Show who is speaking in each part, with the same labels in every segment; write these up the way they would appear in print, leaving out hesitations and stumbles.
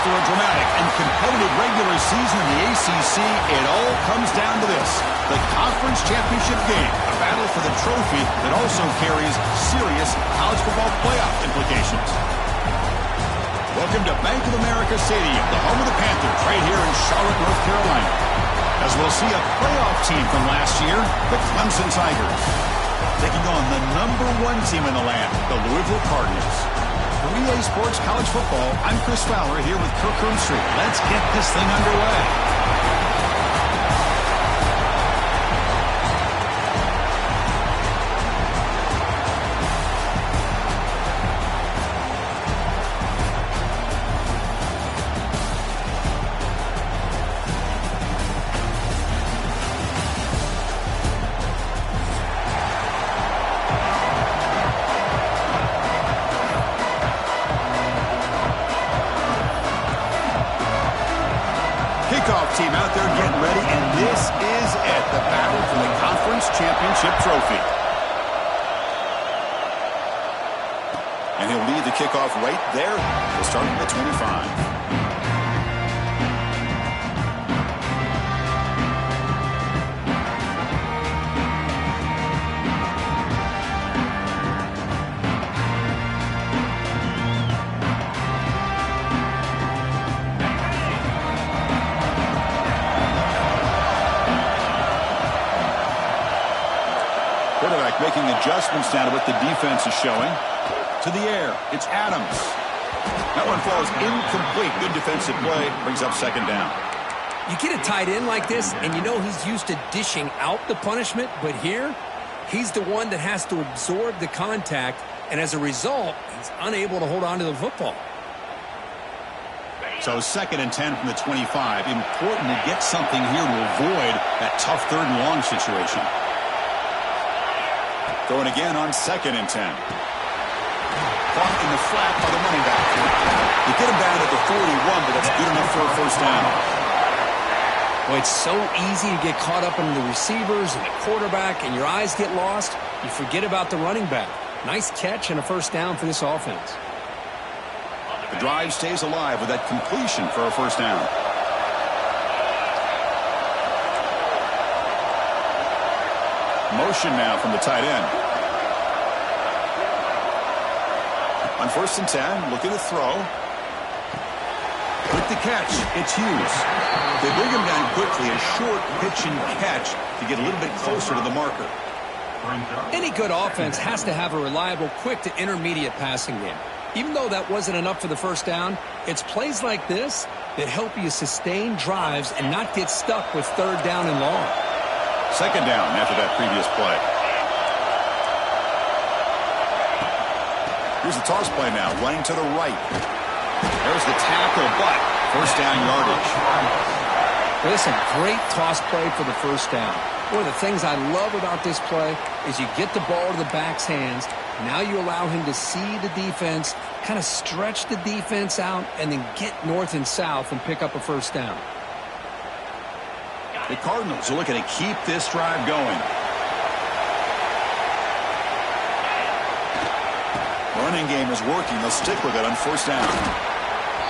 Speaker 1: After a dramatic and competitive regular season in the ACC, it all comes down to this: the conference championship game, a battle for the trophy that also carries serious college football playoff implications. Welcome to Bank of America Stadium, the home of the Panthers, right here in Charlotte, North Carolina, as we'll see a playoff team from last year, the Clemson Tigers, taking on the #1 team in the land, the Louisville Cardinals. For EA Sports College Football, I'm Chris Fowler here with Kirk Herbstreit. Let's get this thing underway. Kickoff team out there getting ready, and this is it, the battle for the conference championship trophy. And he'll lead the kickoff right there. We'll start at the 25. Quarterback making adjustments down to what the defense is showing. To the air, it's Adams. That one falls incomplete. Good defensive play, brings up second down.
Speaker 2: You get a tight end like this, and you know he's used to dishing out the punishment, but here, he's the one that has to absorb the contact, and as a result, he's unable to hold on to the football.
Speaker 1: So 2nd and 10 from the 25. Important to get something here to avoid that tough 3rd and long situation. Throwing again on 2nd and 10. Caught in the flat by the running back. You get him down at the 41, but that's good enough for a first down.
Speaker 2: Well, it's so easy to get caught up in the receivers and the quarterback, and your eyes get lost. You forget about the running back. Nice catch and a first down for this offense.
Speaker 1: The drive stays alive with that completion for a first down. Motion now from the tight end. On 1st and 10, looking to throw. With the catch, it's Hughes. They bring him down quickly, a short pitch and catch to get a little bit closer to the marker.
Speaker 2: Any good offense has to have a reliable, quick to intermediate passing game. Even though that wasn't enough for the first down, it's plays like this that help you sustain drives and not get stuck with 3rd down and long.
Speaker 1: 2nd down after that previous play. Here's the toss play now, running to the right. There's the tackle, but first down yardage.
Speaker 2: Listen, great toss play for the first down. One of the things I love about this play is you get the ball to the back's hands. Now you allow him to see the defense, kind of stretch the defense out, and then get north and south and pick up a first down.
Speaker 1: The Cardinals are looking to keep this drive going. Running game is working. They'll stick with it on first down.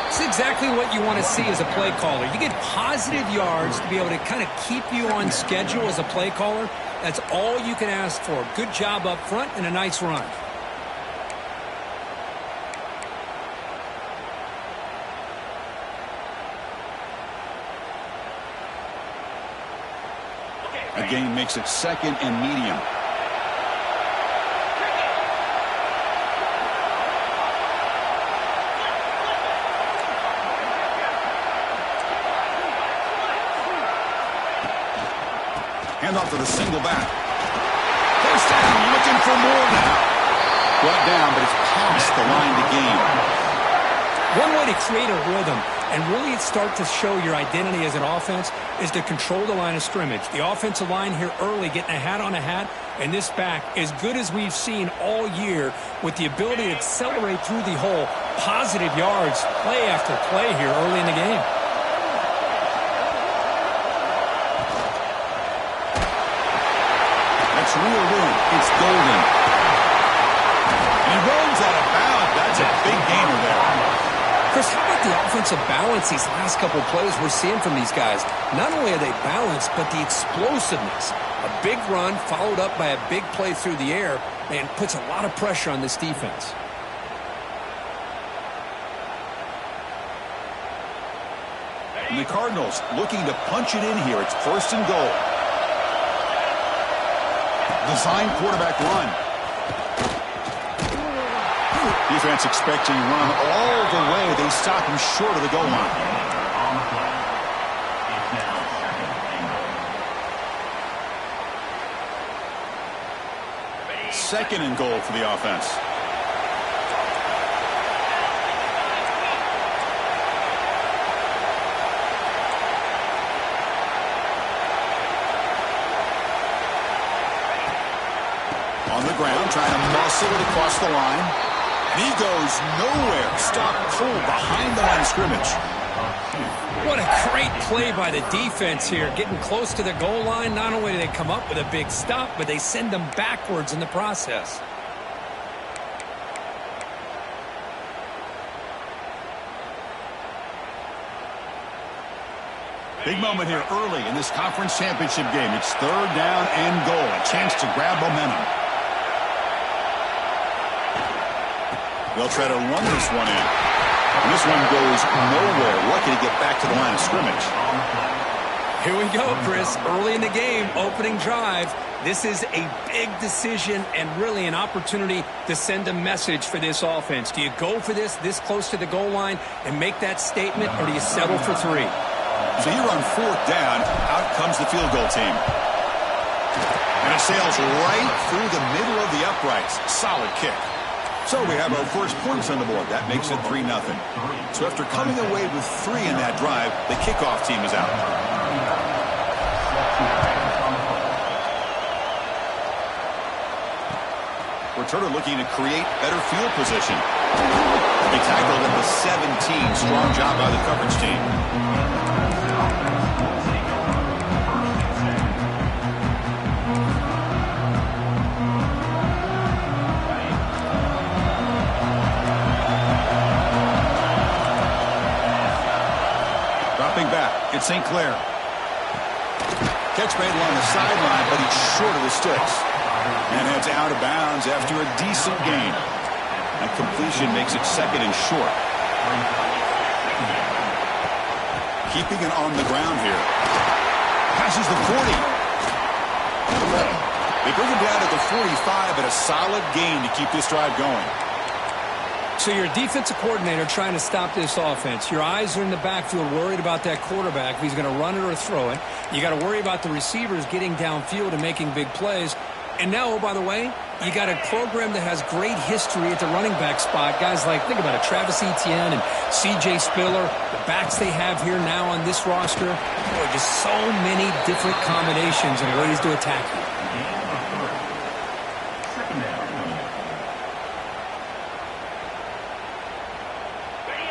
Speaker 2: It's exactly what you want to see as a play caller. You get positive yards to be able to kind of keep you on schedule as a play caller. That's all you can ask for. Good job up front and a nice run.
Speaker 1: Again, makes it 2nd and medium. Hand off to the single back. First down, looking for more now. Brought down, but it's past the line to gain.
Speaker 2: One way to create a rhythm and really start to show your identity as an offense is to control the line of scrimmage. The offensive line here early getting a hat on a hat, and this back as good as we've seen all year with the ability to accelerate through the hole. Positive yards, play after play here early in the game.
Speaker 1: That's reeled in. It's golden. And he rolls out of bounds. That's a big gainer there.
Speaker 2: Chris, how about the offensive balance these last couple of plays we're seeing from these guys. Not only are they balanced, but the explosiveness. A big run followed up by a big play through the air, and puts a lot of pressure on this defense.
Speaker 1: And the Cardinals looking to punch it in here. It's 1st and goal. Design quarterback run. Defense expecting run all the way. They stop him short of the goal line. Second and goal for the offense. On the ground, trying to muscle it across the line. And he goes nowhere. Stop cold behind the line of scrimmage.
Speaker 2: What a great play by the defense here. Getting close to the goal line, not only do they come up with a big stop, but they send them backwards in the process.
Speaker 1: Big moment here early in this conference championship game. It's 3rd down and goal. A chance to grab momentum. They'll try to run this one in. And this one goes nowhere. Lucky to get back to the line of scrimmage.
Speaker 2: Here we go, Chris. Early in the game, opening drive. This is a big decision and really an opportunity to send a message for this offense. Do you go for this close to the goal line and make that statement, or do you settle for 3?
Speaker 1: So here on 4th down, out comes the field goal team. And it sails right through the middle of the uprights. Solid kick. So we have our first points on the board. That makes it 3-0. So after coming away with 3 in that drive, the kickoff team is out. Returner looking to create better field position. They tackled at the 17. Strong job by the coverage team. Back, it's St. Clair. Catch made along the sideline, but he's short of the sticks. And heads out of bounds after a decent gain. That completion makes it 2nd and short. Keeping it on the ground here. Passes the 40. They bring him down at the 45, but a solid gain to keep this drive going.
Speaker 2: So you're a defensive coordinator trying to stop this offense. Your eyes are in the backfield worried about that quarterback, if he's going to run it or throw it. You got to worry about the receivers getting downfield and making big plays. And now, oh, by the way, you got a program that has great history at the running back spot. Guys like, think about it, Travis Etienne and C.J. Spiller, the backs they have here now on this roster. Boy, just so many different combinations and ways to attack you.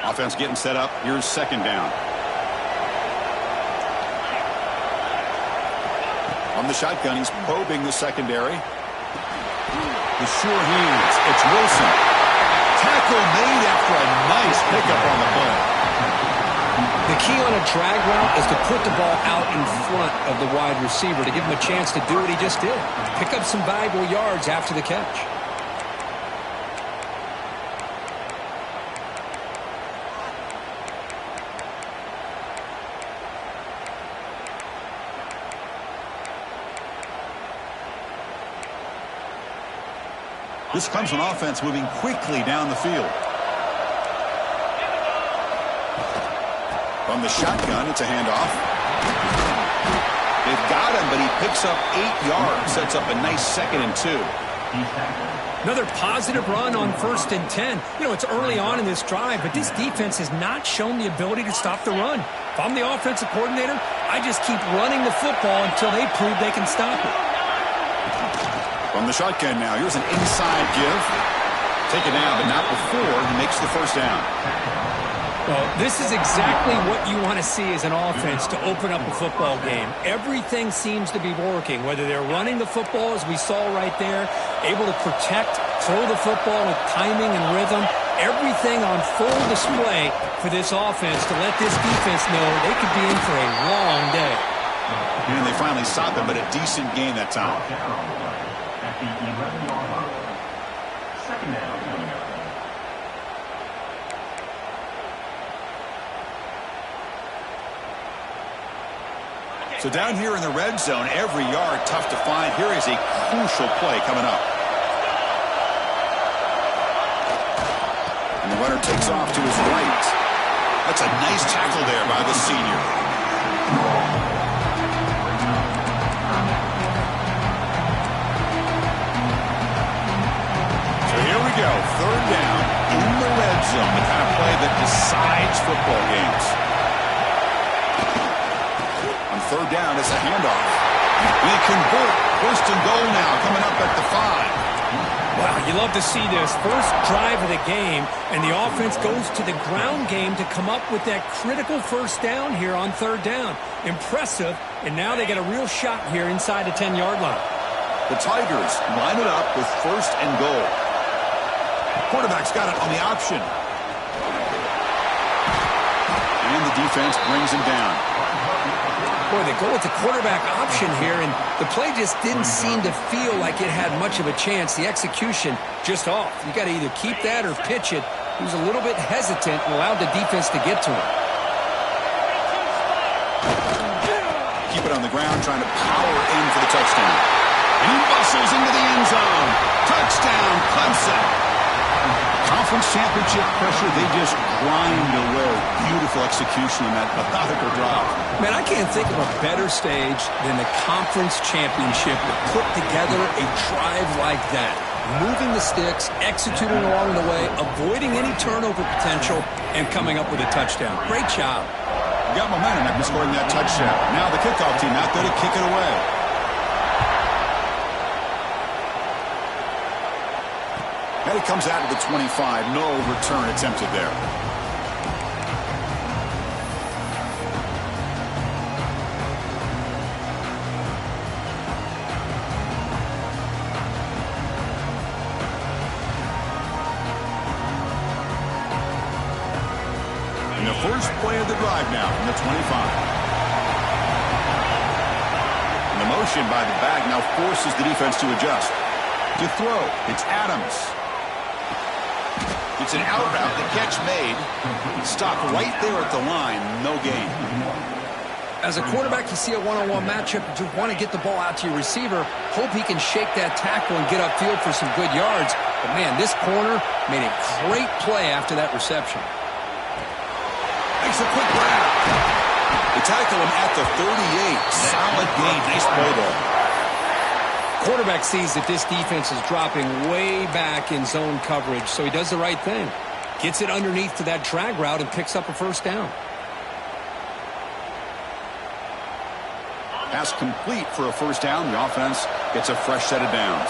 Speaker 1: Offense getting set up. Here's 2nd down. On the shotgun, he's probing the secondary. The sure hands. It's Wilson. Tackle made after a nice pickup on the play.
Speaker 2: The key on a drag route is to put the ball out in front of the wide receiver to give him a chance to do what he just did. Pick up some valuable yards after the catch.
Speaker 1: This Clemson offense moving quickly down the field. From the shotgun, it's a handoff. They've got him, but he picks up 8 yards. Sets up a nice 2nd and 2.
Speaker 2: Another positive run on 1st and 10. You know, it's early on in this drive, but this defense has not shown the ability to stop the run. If I'm the offensive coordinator, I just keep running the football until they prove they can stop it.
Speaker 1: From the shotgun now, here's an inside give. Take it down, but not before he makes the 1st down.
Speaker 2: Well, this is exactly what you want to see as an offense to open up a football game. Everything seems to be working, whether they're running the football, as we saw right there, able to protect, throw the football with timing and rhythm. Everything on full display for this offense to let this defense know they could be in for a long day.
Speaker 1: And they finally stopped him, but a decent gain that time.
Speaker 3: At the 11-yard line. Second down coming up.
Speaker 1: So down here in the red zone, every yard tough to find. Here is a crucial play coming up. And the runner takes off to his right. That's a nice tackle there by the senior. So here we go. Third down in the red zone. The kind of play that decides football games. On third down, it's a handoff. We convert. First and goal now coming up at the 5.
Speaker 2: Wow, you love to see this. First drive of the game, and the offense goes to the ground game to come up with that critical first down here on third down. Impressive, and now they get a real shot here inside the 10-yard line.
Speaker 1: The Tigers line it up with first and goal. Quarterback's got it on the option. And the defense brings him down.
Speaker 2: Boy, they go with the quarterback option here, and the play just didn't seem to feel like it had much of a chance. The execution just off. You got to either keep that or pitch it. He was a little bit hesitant and allowed the defense to get to him.
Speaker 1: Keep it on the ground, trying to power in for the touchdown. And he muscles into the end zone. Touchdown, Clemson. Conference championship pressure, they just grind away. Beautiful execution on that methodical drop.
Speaker 2: Man, I can't think of a better stage than the conference championship to put together a drive like that. Moving the sticks, executing along the way, avoiding any turnover potential, and coming up with a touchdown. Great job.
Speaker 1: You got momentum after scoring that touchdown. Now the kickoff team out there to kick it away. And he comes out of the 25. No return attempted there. And the first play of the drive now from the 25. And the motion by the back now forces the defense to adjust. To throw, it's Adams. It's an out route. The catch made. Stop right there at the line. No gain.
Speaker 2: As a quarterback, you see a one-on-one matchup. You want to get the ball out to your receiver. Hope he can shake that tackle and get upfield for some good yards. But, man, this corner made a great play after that reception.
Speaker 1: Makes a quick grab. They tackle him at the 38. Solid gain. Nice play there.
Speaker 2: Quarterback sees that this defense is dropping way back in zone coverage, so he does the right thing. Gets it underneath to that drag route and picks up a first down.
Speaker 1: Pass complete for a first down. The offense gets a fresh set of downs.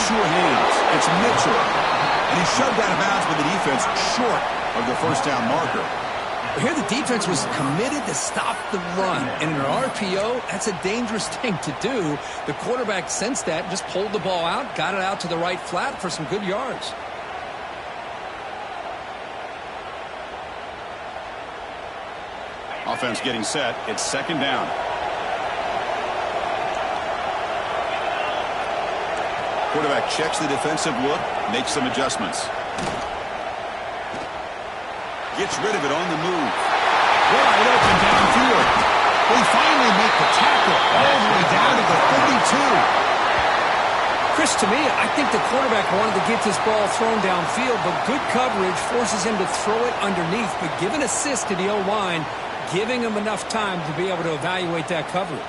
Speaker 1: Sure hands. It's Mitchell. And he's shoved out of bounds with the defense short of the first down marker.
Speaker 2: Here the defense was committed to stop the run. And in an RPO, that's a dangerous thing to do. The quarterback sensed that, just pulled the ball out, got it out to the right flat for some good yards.
Speaker 1: Offense getting set. It's second down. Quarterback checks the defensive look, makes some adjustments. Gets rid of it on the move. Wide open downfield. They finally make the tackle all the way down to the 32.
Speaker 2: Chris, to me, I think the quarterback wanted to get this ball thrown downfield, but good coverage forces him to throw it underneath. But give an assist to the O-line, giving him enough time to be able to evaluate that coverage.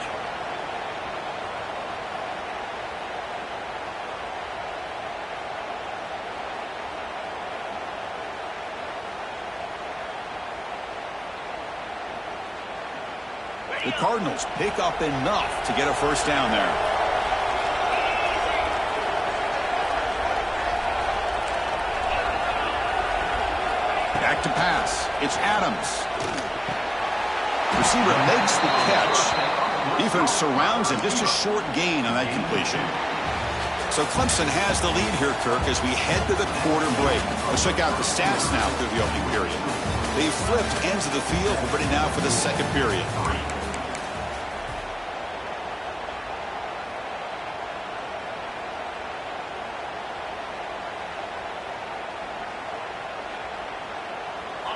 Speaker 1: The Cardinals pick up enough to get a first down there. Back to pass. It's Adams. Receiver makes the catch. Defense surrounds him. Just a short gain on that completion. So Clemson has the lead here, Kirk, as we head to the quarter break. Let's check out the stats now through the opening period. They've flipped ends of the field. We're ready now for the second period.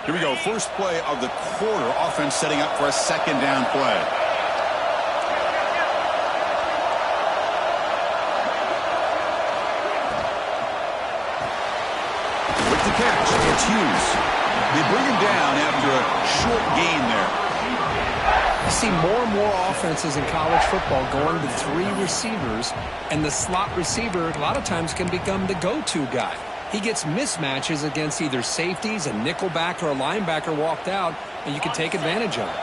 Speaker 1: Here we go. First play of the quarter. Offense setting up for a second down play. With the catch, it's Hughes. They bring him down after a short gain there.
Speaker 2: You see more and more offenses in college football going to 3 receivers, and the slot receiver a lot of times can become the go-to guy. He gets mismatches against either safeties, a nickelback, or a linebacker walked out, and you can take advantage of it.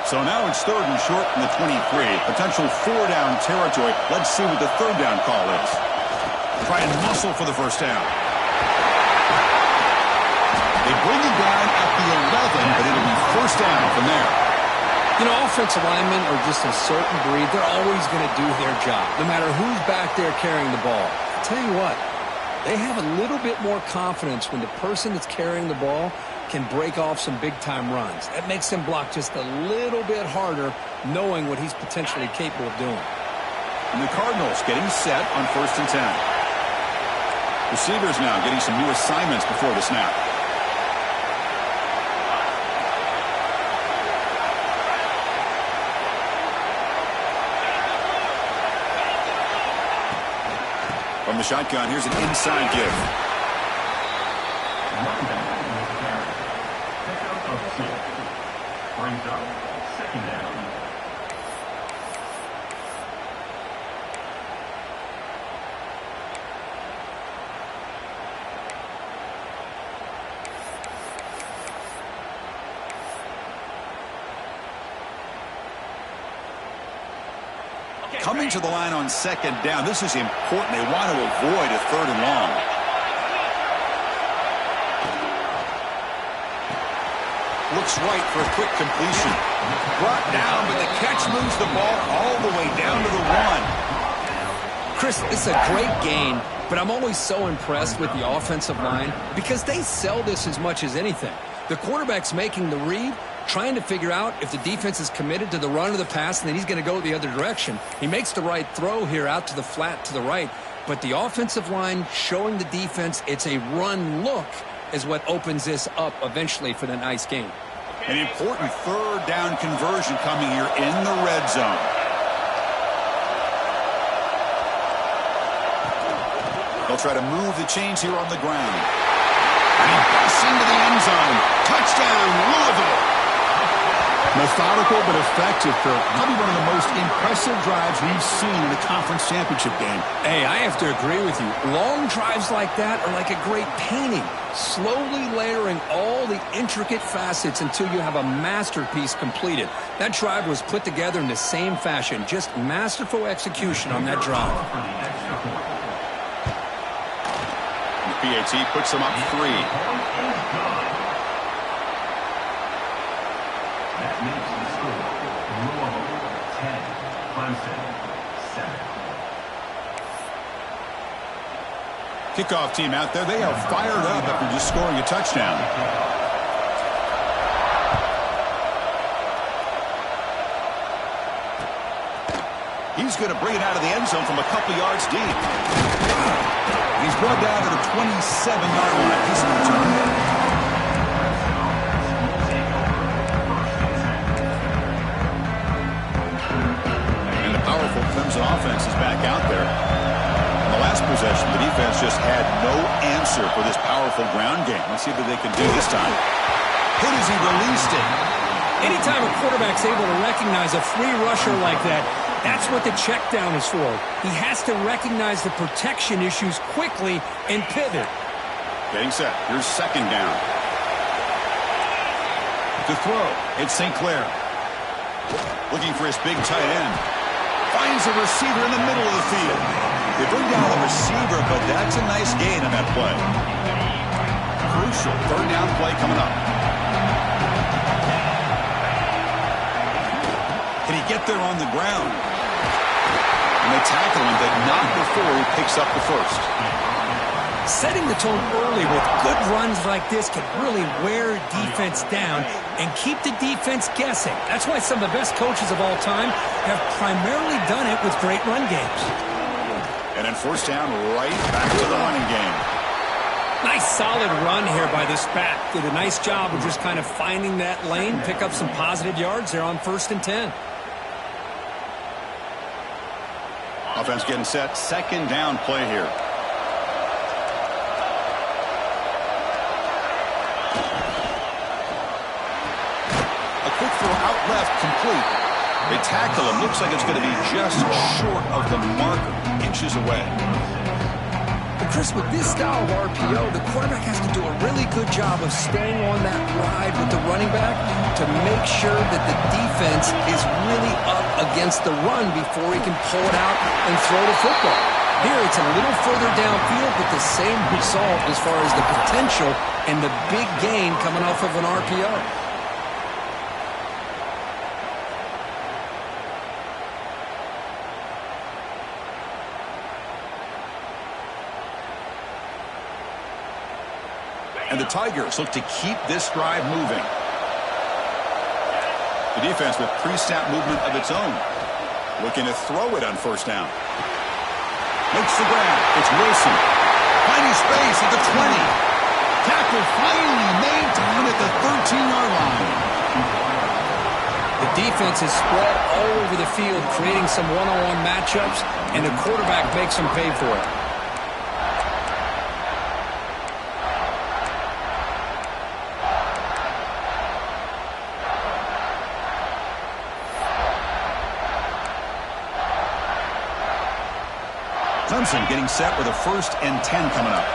Speaker 1: So now it's 3rd and short from the 23. Potential 4-down territory. Let's see what the 3rd down call is. Try and muscle for the first down. They bring it down at the 11, but it'll be first down from there.
Speaker 2: You know, offensive linemen are just a certain breed. They're always going to do their job, no matter who's back there carrying the ball. I'll tell you what, they have a little bit more confidence when the person that's carrying the ball can break off some big-time runs. That makes them block just a little bit harder, knowing what he's potentially capable of doing.
Speaker 1: And the Cardinals getting set on 1st and 10. Receivers now getting some new assignments before the snap. From the shotgun, here's an inside give.
Speaker 3: Pickup of 6. Brings up second down.
Speaker 1: Coming to the line on 2nd down. This is important. They want to avoid a 3rd and long. Looks right for a quick completion. Brought down, but the catch moves the ball all the way down to the 1.
Speaker 2: Chris, it's a great gain, but I'm always so impressed with the offensive line because they sell this as much as anything. The quarterback's making the read, trying to figure out if the defense is committed to the run or the pass, and then he's going to go the other direction. He makes the right throw here out to the flat to the right, but the offensive line showing the defense it's a run look is what opens this up eventually for the nice game.
Speaker 1: An important 3rd down conversion coming here in the red zone. They'll try to move the chains here on the ground. And he busts into the end zone. Touchdown, Louisville. Methodical but effective, Kirk. Probably one of the most impressive drives we've seen in a conference championship game.
Speaker 2: Hey, I have to agree with you. Long drives like that are like a great painting. Slowly layering all the intricate facets until you have a masterpiece completed. That drive was put together in the same fashion. Just masterful execution on that drive.
Speaker 1: The PAT puts them up 3.
Speaker 3: That makes the score Louisville 10, Clemson 7.
Speaker 1: Kickoff team out there. They are fired up after just scoring a touchdown. He's going to bring it out of the end zone from a couple yards deep. He's brought down to the 27-yard line. He's in return. Clemson offense is back out there. In the last possession, the defense just had no answer for this powerful ground game. Let's see what they can do this time. Hit as he released it.
Speaker 2: Anytime a quarterback's able to recognize a free rusher like that, that's what the check down is for. He has to recognize the protection issues quickly and pivot.
Speaker 1: Getting set. Here's 2nd down. To throw, it's St. Clair. Looking for his big tight end. Finds a receiver in the middle of the field. They bring down the receiver, but that's a nice gain on that play. crucial third down play coming up. Can he get there on the ground? And they tackle him, but not before he picks up the first.
Speaker 2: Setting the tone early with good runs like this can really wear defense down and keep the defense guessing. That's why some of the best coaches of all time have primarily done it with great run games.
Speaker 1: And then first down, right back to the running game.
Speaker 2: Nice solid run here by this back. Did a nice job of just kind of finding that lane, pick up some positive yards there on 1st and 10.
Speaker 1: Offense getting set. Second down play here. A quick throw out left, complete. They tackle him. Looks like it's going to be just short of the marker, inches away.
Speaker 2: But Chris, with this style of RPO, the quarterback has to do a really good job of staying on that ride with the running back to make sure that the defense is really up against the run before he can pull it out and throw the football. Here, it's a little further downfield, but the same result as far as the potential and the big gain coming off of an RPO.
Speaker 1: And the Tigers look to keep this drive moving. The defense with pre-snap movement of its own. Looking to throw it on first down. Makes the grab. It's Wilson. Finding space at the 20. Tackle finally made down at the 13-yard line.
Speaker 2: The defense is spread all over the field, creating some one-on-one matchups, and the quarterback makes them pay for it.
Speaker 1: Clemson getting set with a 1st and 10 coming up.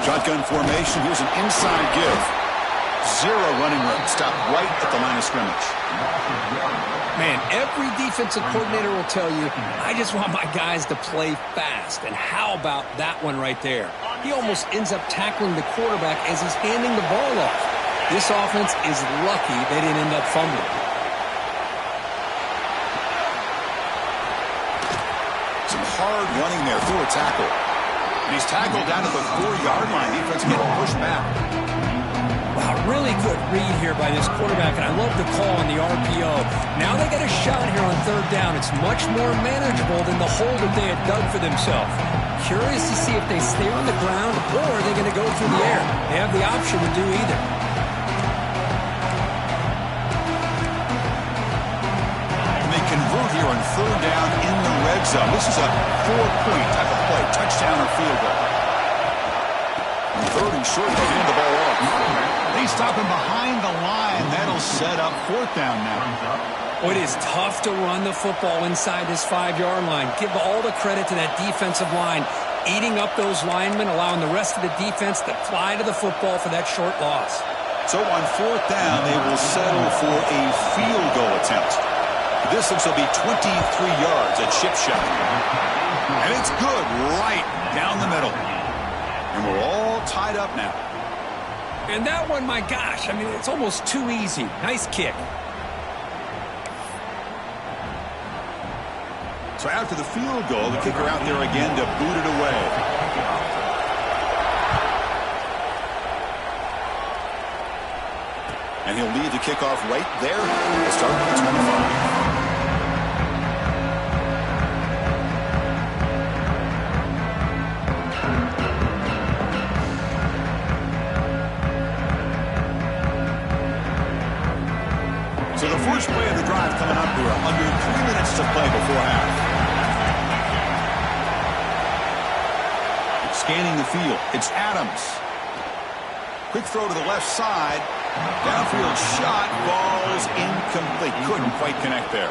Speaker 1: Shotgun formation. Here's an inside give. Zero running room. Stop right at the line of scrimmage.
Speaker 2: Man, every defensive coordinator will tell you, I just want my guys to play fast. And how about that one right there? He almost ends up tackling the quarterback as he's handing the ball off. This offense is lucky they didn't end up fumbling.
Speaker 1: Hard running there through a tackle. And he's tackled down at the 4-yard line. Defense getting pushed back.
Speaker 2: Wow, really good read here by this quarterback, and I love the call on the RPO. Now they get a shot here on 3rd down. It's much more manageable than the hole that they had dug for themselves. Curious to see if they stay on the ground or are they going to go through the air. They have the option to do either.
Speaker 1: Convert here on 3rd down in the red zone. This is a 4-point type of play. Touchdown or field goal. And 3rd and short, they hand the ball off. They stop him behind the line. That'll set up 4th down now.
Speaker 2: Oh, it is tough to run the football inside this 5-yard line. Give all the credit to that defensive line, eating up those linemen, allowing the rest of the defense to fly to the football for that short loss.
Speaker 1: So on 4th down, they will settle for a field goal attempt. The distance will be 23 yards at chip shot. And it's good right down the middle. And we're all tied up now.
Speaker 2: And that one, my gosh, I mean, it's almost too easy. Nice kick.
Speaker 1: So after the field goal, the kicker out there again to boot it away. And he'll lead the kickoff right there. We'll start at the 25. So the first play of the drive coming up here. Under 3 minutes to play before half. Scanning the field. It's Adams. Quick throw to the left side. Downfield shot. Ball's incomplete. Couldn't quite connect there.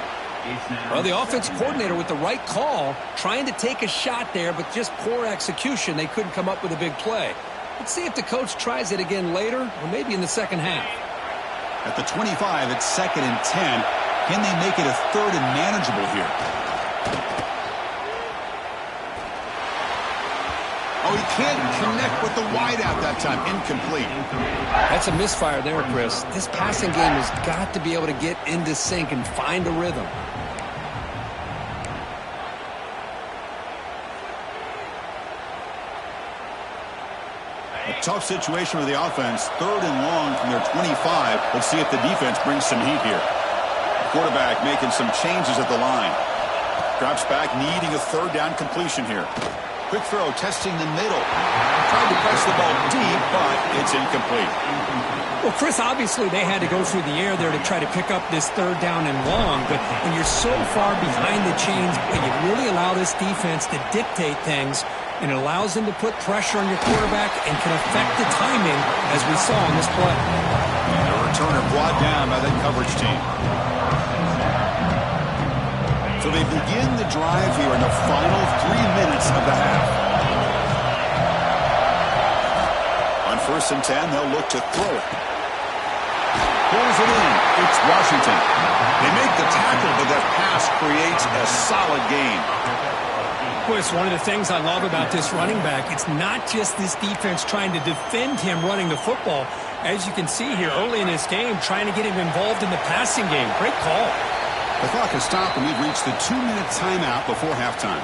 Speaker 2: Well, the offense coordinator with the right call, trying to take a shot there, but just poor execution. They couldn't come up with a big play. Let's see if the coach tries it again later, or maybe in the second half.
Speaker 1: At the 25, it's 2nd and 10. Can they make it a 3rd and manageable here? Oh, he can't connect with the wideout that time. Incomplete.
Speaker 2: That's a misfire there, Chris. This passing game has got to be able to get into sync and find a rhythm.
Speaker 1: A tough situation for the offense. 3rd and long from their 25. Let's see if the defense brings some heat here. Quarterback making some changes at the line. Drops back, needing a 3rd down completion here. Quick throw, testing the middle. Tried to press the ball deep, but it's incomplete.
Speaker 2: Well, Chris, obviously they had to go through the air there to try to pick up this 3rd down and long, but when you're so far behind the chains, you really allow this defense to dictate things, and it allows them to put pressure on your quarterback and can affect the timing, as we saw in this play.
Speaker 1: The returner brought down by that coverage team. So they begin the drive here in the final 3 minutes of the half. On 1st and 10, they'll look to throw it. Pulls it in. It's Washington. They make the tackle, but that pass creates a solid gain.
Speaker 2: Boy, it's one of the things I love about this running back. It's not just this defense trying to defend him running the football. As you can see here early in this game, trying to get him involved in the passing game. Great call.
Speaker 1: The clock has stopped, and we've reached the 2-minute timeout before halftime.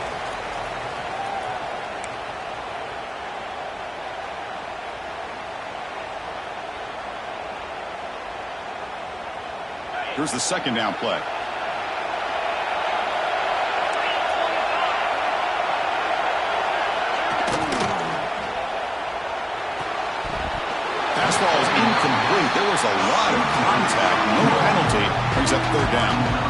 Speaker 1: Here's the 2nd down play. Pass ball is incomplete. There was a lot of contact. No penalty. Brings up 3rd down.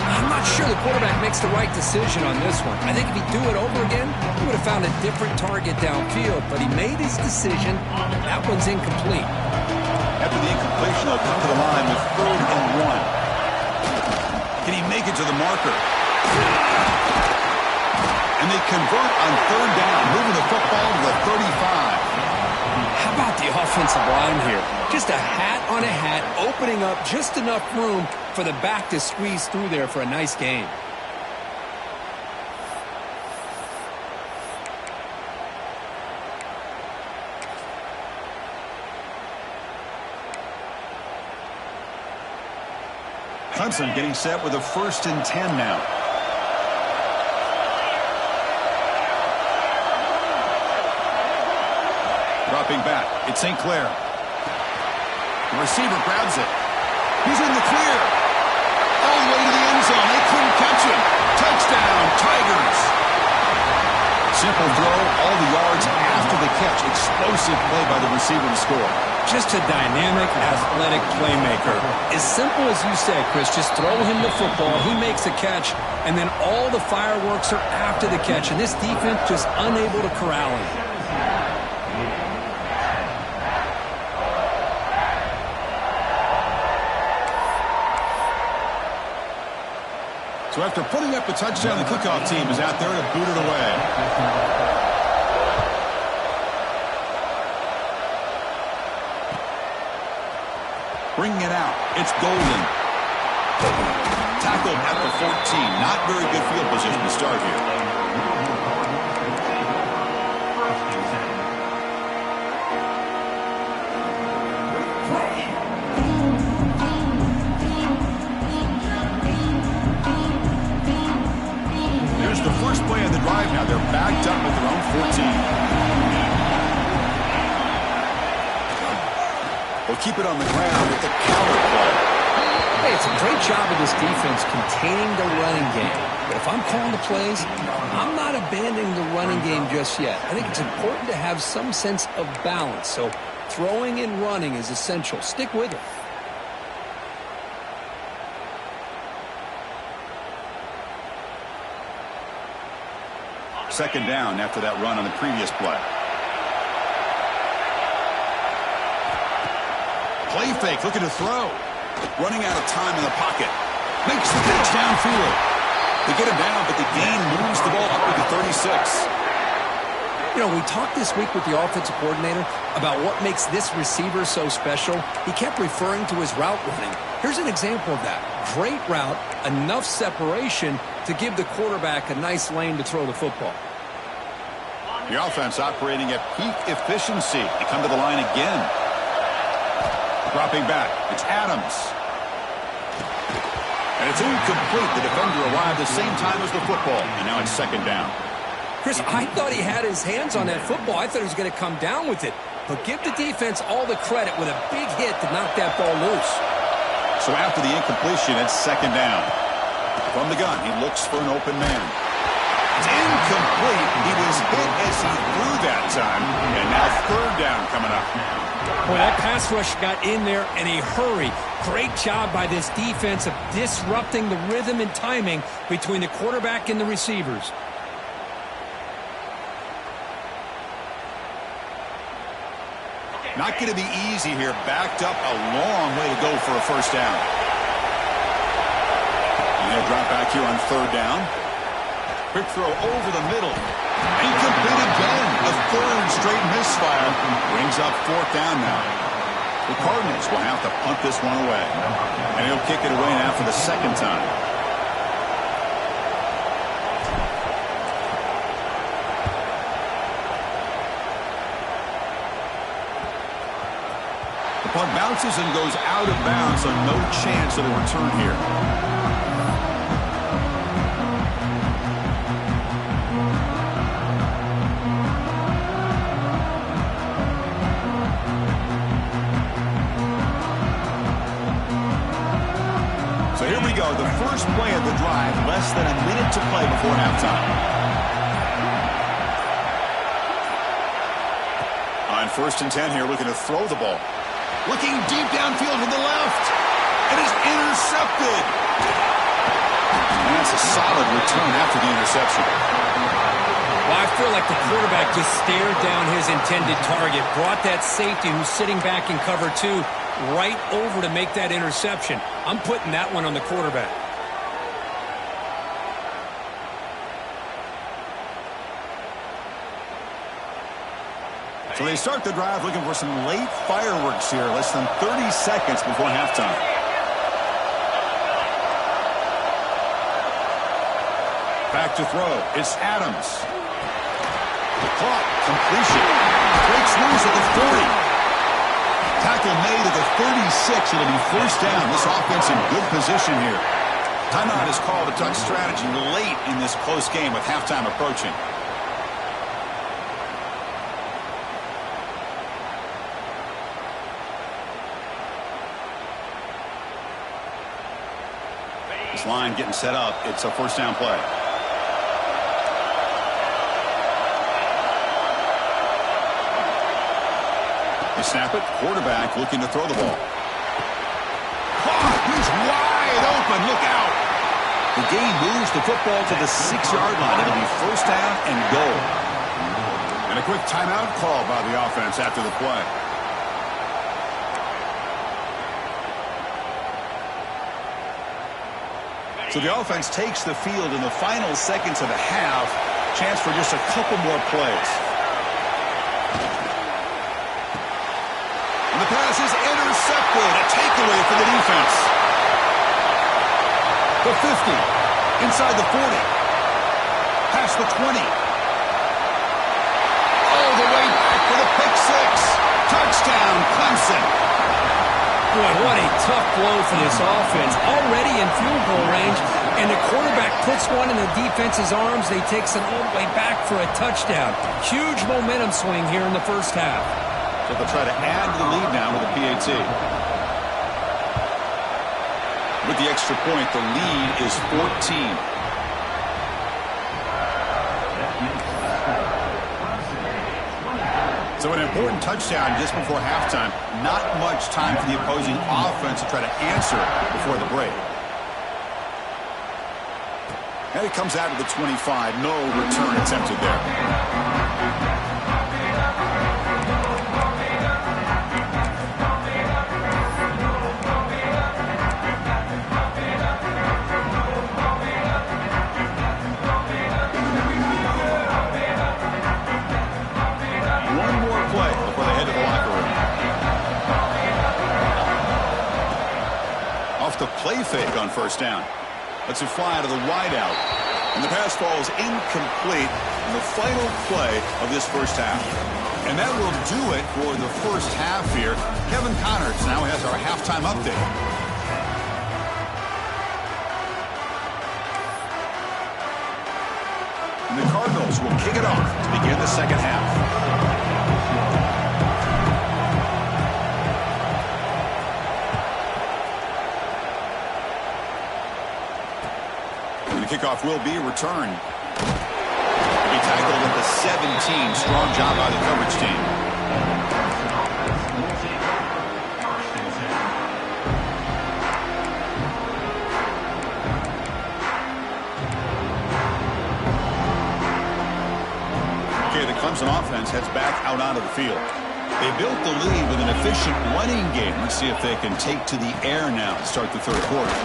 Speaker 2: I'm not sure the quarterback makes the right decision on this one. I think if he'd do it over again, he would have found a different target downfield, but he made his decision. That one's incomplete.
Speaker 1: After the incompletion, they'll come to the line with 3rd and 1. Can he make it to the marker? And they convert on 3rd down, moving the football to the 35.
Speaker 2: How about the offensive line here? Just a hat on a hat, opening up just enough room for the back to squeeze through there for a nice gain.
Speaker 1: Clemson getting set with a 1st and 10 now. Dropping back. It's St. Clair. The receiver grabs it. He's in the clear. All the way to the end zone. They couldn't catch him. Touchdown, Tigers. Simple throw, all the yards after the catch. Explosive play by the receiver to score.
Speaker 2: Just a dynamic, athletic playmaker. As simple as you said, Chris, just throw him the football. He makes a catch, and then all the fireworks are after the catch. And this defense just unable to corral him.
Speaker 1: So after putting up a touchdown, the kickoff team is out there to boot it away. Bringing it out. It's Golden. Tackled at the 14. Not very good field position to start here. Here's the first play of the drive now. They're backed up at their own 14. They'll keep it on the ground with the counter play.
Speaker 2: Hey, it's a great job of this defense containing the running game. But if I'm calling the plays, I'm not abandoning the running game just yet. I think it's important to have some sense of balance. So throwing and running is essential. Stick with it.
Speaker 1: Second down after that run on the previous play. Play fake, looking to throw. Running out of time in the pocket. Makes the catch downfield. They get him down, but the gain moves the ball up to the 36.
Speaker 2: You know, we talked this week with the offensive coordinator about what makes this receiver so special. He kept referring to his route running. Here's an example of that. Great route, enough separation to give the quarterback a nice lane to throw the football.
Speaker 1: The offense operating at peak efficiency. They come to the line again. Dropping back. It's Adams. And it's incomplete. The defender arrived the same time as the football. And now it's second down.
Speaker 2: Chris, I thought he had his hands on that football. I thought he was going to come down with it. But give the defense all the credit with a big hit to knock that ball loose.
Speaker 1: So after the incompletion, it's second down. From the gun, he looks for an open man. It's incomplete. He was hit as he threw that time. And now third down coming up.
Speaker 2: Boy, that pass rush got in there in a hurry. Great job by this defense of disrupting the rhythm and timing between the quarterback and the receivers.
Speaker 1: Not going to be easy here. Backed up a long way to go for a first down. And they'll drop back here on third down. Quick throw over the middle. Incomplete again. A third straight misfire. Brings up fourth down now. The Cardinals will have to punt this one away. And he'll kick it away now for the second time. The punt bounces and goes out of bounds, so no chance of a return here. So here we go, the first play of the drive, less than a minute to play before halftime. On 1st and 10 here, looking to throw the ball. Looking deep downfield to the left. It is intercepted. And that's a solid return after the interception.
Speaker 2: Well, I feel like the quarterback just stared down his intended target, brought that safety who's sitting back in cover two right over to make that interception. I'm putting that one on the quarterback.
Speaker 1: So they start the drive looking for some late fireworks here, less than 30 seconds before halftime. Back to throw. It's Adams. Caught. Completion. Breaks loose at the 40. Tackle made at the 36. It'll be first down. This offense in good position here. Timeout is called. A touch strategy late in this close game with halftime approaching. This line getting set up. It's a first down play. They snap it. Quarterback looking to throw the ball. Oh, he's wide open. Look out. The game moves the football to the 6-yard line. It'll be first down and goal. And a quick timeout call by the offense after the play. So the offense takes the field in the final seconds of the half. Chance for just a couple more plays. And the pass is intercepted. A takeaway for the defense. The 50. Inside the 40. Past the 20. All the way back for the pick six. Touchdown, Clemson.
Speaker 2: Boy, what a tough blow for this offense. Already in field goal range, and the quarterback puts one in the defense's arms. They takes it all the way back for a touchdown. Huge momentum swing here in the first half.
Speaker 1: So they'll try to add to the lead now with a PAT. With the extra point, the lead is 14. So an important touchdown just before halftime. Not much time for the opposing offense to try to answer before the break. And it comes out to the 25. No return attempted there. The play fake on first down. Lets it fly out of the wideout. And the pass falls incomplete. in the final play of this first half. And that will do it for the first half here. Kevin Connors now has our halftime update. And the Cardinals will kick it off to begin the second half. And the kickoff will be returned. He tackled at the 17. Strong job by the coverage team. Okay, the Clemson offense heads back out onto the field. They built the lead with an efficient running game. Let's see if they can take to the air now to start the third quarter.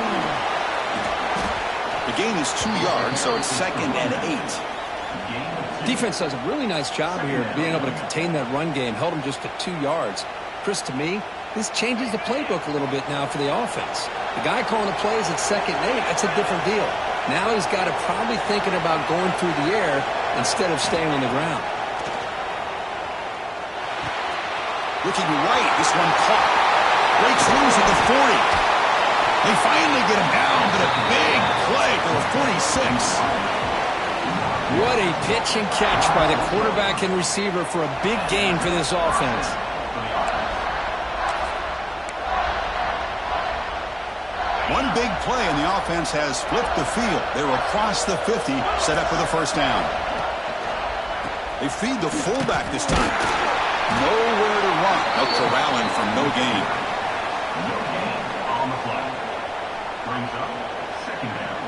Speaker 1: The gain is 2 yards, so it's 2nd and 8.
Speaker 2: Defense does a really nice job here of being able to contain that run game, held them just to 2 yards. Chris, to me, this changes the playbook a little bit now for the offense. The guy calling the plays at 2nd and 8, that's a different deal. Now he's got to probably thinking about going through the air instead of staying on the ground.
Speaker 1: Looking right, this one caught. Breaks loose at the 40. They finally get him down, but a big play for the 46.
Speaker 2: What a pitch and catch by the quarterback and receiver for a big gain for this offense.
Speaker 1: One big play, and the offense has flipped the field. They're across the 50, set up for the first down. They feed the fullback this time. Nowhere to run. They'll corral him from no gain.
Speaker 3: No gain on the play. Brings up second down.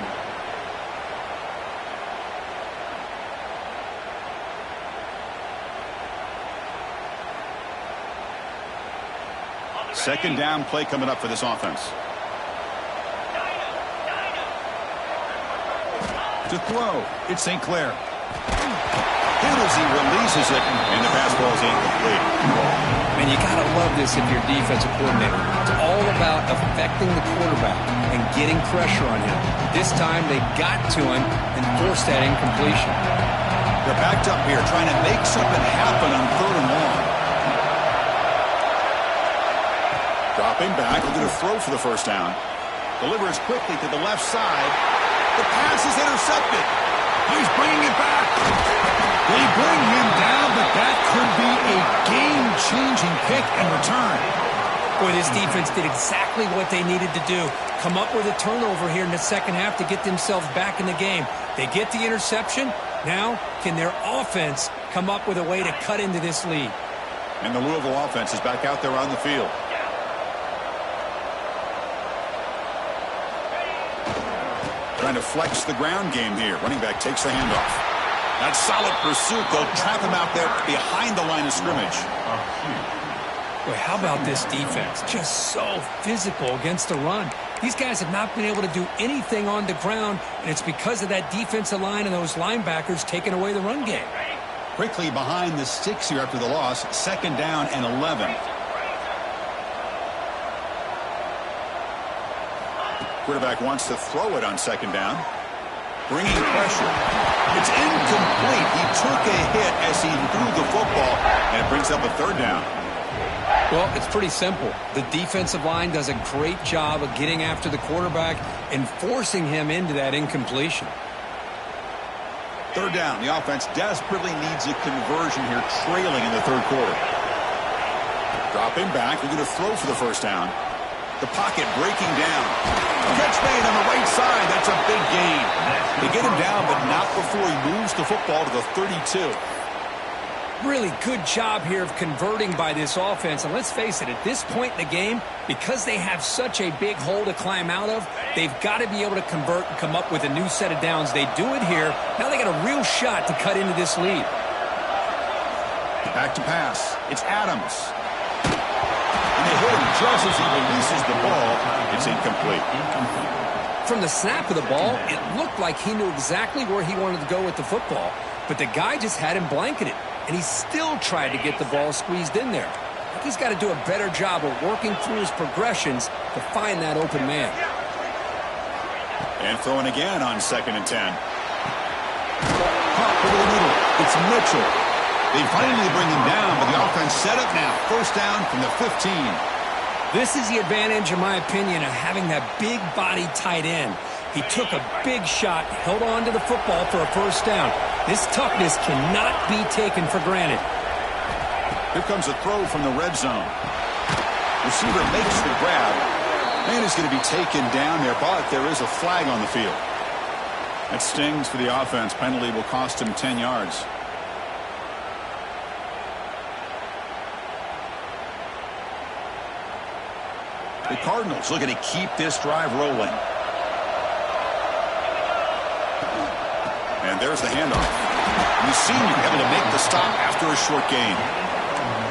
Speaker 1: Second down play coming up for this offense. To throw, it's St. Clair. Hit as he releases it, and the pass ball is incomplete.
Speaker 2: Man, you got to love this if you're a defensive coordinator. It's all about affecting the quarterback and getting pressure on him. This time they got to him and forced that incompletion.
Speaker 1: They're backed up here trying to make something happen on 3rd and long. Dropping back, looking to throw for the first down. Delivers quickly to the left side. The pass is intercepted. He's bringing it back. They bring him down, but that could be a game-changing pick and return.
Speaker 2: Boy, this defense did exactly what they needed to do. Come up with a turnover here in the second half to get themselves back in the game. They get the interception. Now, can their offense come up with a way to cut into this lead?
Speaker 1: And the Louisville offense is back out there on the field. Trying to flex the ground game here. Running back takes the handoff. That's solid pursuit. They'll trap him out there behind the line of scrimmage.
Speaker 2: Boy, how about this defense? Just so physical against the run. These guys have not been able to do anything on the ground, and it's because of that defensive line and those linebackers taking away the run game.
Speaker 1: Quickly behind the sticks here after the loss. 2nd down and 11. Quarterback wants to throw it on 2nd down. Bringing pressure. It's incomplete. He took a hit as he threw the football, and it brings up a 3rd down.
Speaker 2: Well, it's pretty simple. The defensive line does a great job of getting after the quarterback and forcing him into that incompletion.
Speaker 1: 3rd down. The offense desperately needs a conversion here, trailing in the 3rd quarter. Dropping back. We're going to throw for the first down. The pocket breaking down. Catch made on the right side. That's a big gain. They get him down, but not before he moves the football to the 32.
Speaker 2: Really good job here of converting by this offense. And let's face it, at this point in the game, because they have such a big hole to climb out of, they've got to be able to convert and come up with a new set of downs. They do it here. Now they got a real shot to cut into this lead.
Speaker 1: Back to pass. It's Adams. And they hit him just as he releases the ball. It's incomplete.
Speaker 2: From the snap of the ball, it looked like he knew exactly where he wanted to go with the football. But the guy just had him blanketed. And he still tried to get the ball squeezed in there. I think he's got to do a better job of working through his progressions to find that open man.
Speaker 1: And throwing again on 2nd and 10. Pop over the middle. It's Mitchell. They finally bring him down, but the offense set up now. First down from the 15.
Speaker 2: This is the advantage, in my opinion, of having that big body tight end. He took a big shot, held on to the football for a first down. This toughness cannot be taken for granted.
Speaker 1: Here comes a throw from the red zone. Receiver makes the grab. Man is going to be taken down there, but there is a flag on the field. That stings for the offense. Penalty will cost him 10 yards. The Cardinals looking to keep this drive rolling. And there's the handoff. And the senior able to make the stop after a short gain.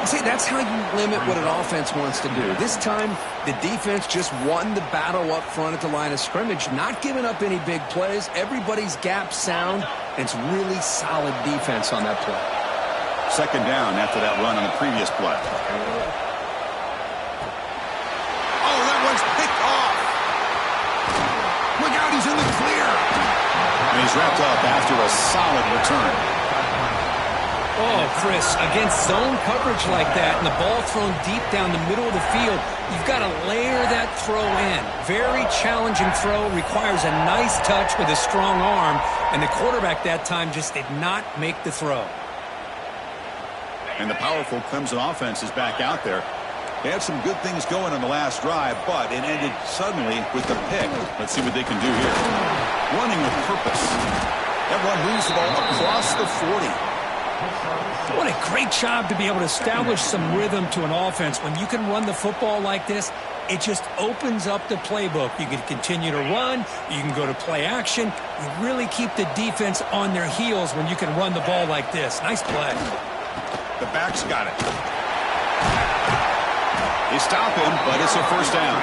Speaker 2: See, that's how you limit what an offense wants to do. This time, the defense just won the battle up front at the line of scrimmage, not giving up any big plays. Everybody's gap sound, and it's really solid defense on that play.
Speaker 1: Second down after that run on the previous play. Oh, that one's picked off. Look out, he's in the clear. And he's wrapped up after a solid return.
Speaker 2: Oh, Chris, against zone coverage like that and the ball thrown deep down the middle of the field, you've got to layer that throw in. Very challenging throw, requires a nice touch with a strong arm, and the quarterback that time just did not make the throw.
Speaker 1: And the powerful Clemson offense is back out there. They had some good things going on the last drive, but it ended suddenly with the pick. Let's see what they can do here. Running with purpose. That run moves the ball across the 40.
Speaker 2: What a great job to be able to establish some rhythm to an offense. When you can run the football like this, it just opens up the playbook. You can continue to run. You can go to play action. You really keep the defense on their heels when you can run the ball like this. Nice play.
Speaker 1: The back's got it. They stop him, but it's a first down.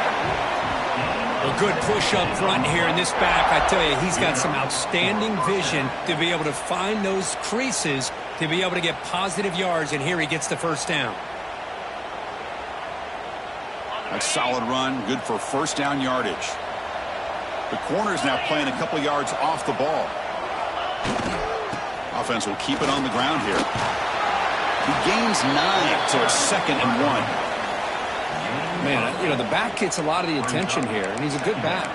Speaker 2: A good push up front here in this back. I tell you, he's got some outstanding vision to be able to find those creases to be able to get positive yards, and here he gets the first down.
Speaker 1: A solid run, good for first down yardage. The corner's now playing a couple yards off the ball. Offense will keep it on the ground here. He gains 9, so it's 2nd and 1.
Speaker 2: Man, you know, the back gets a lot of the attention here, and he's a good back.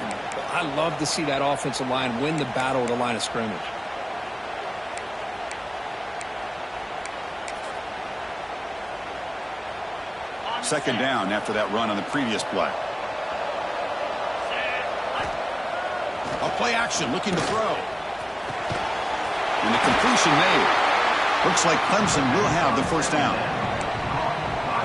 Speaker 2: I love to see that offensive line win the battle at the line of scrimmage.
Speaker 1: Second down after that run on the previous play. A play action looking to throw. And the completion made. Looks like Clemson will have the first down.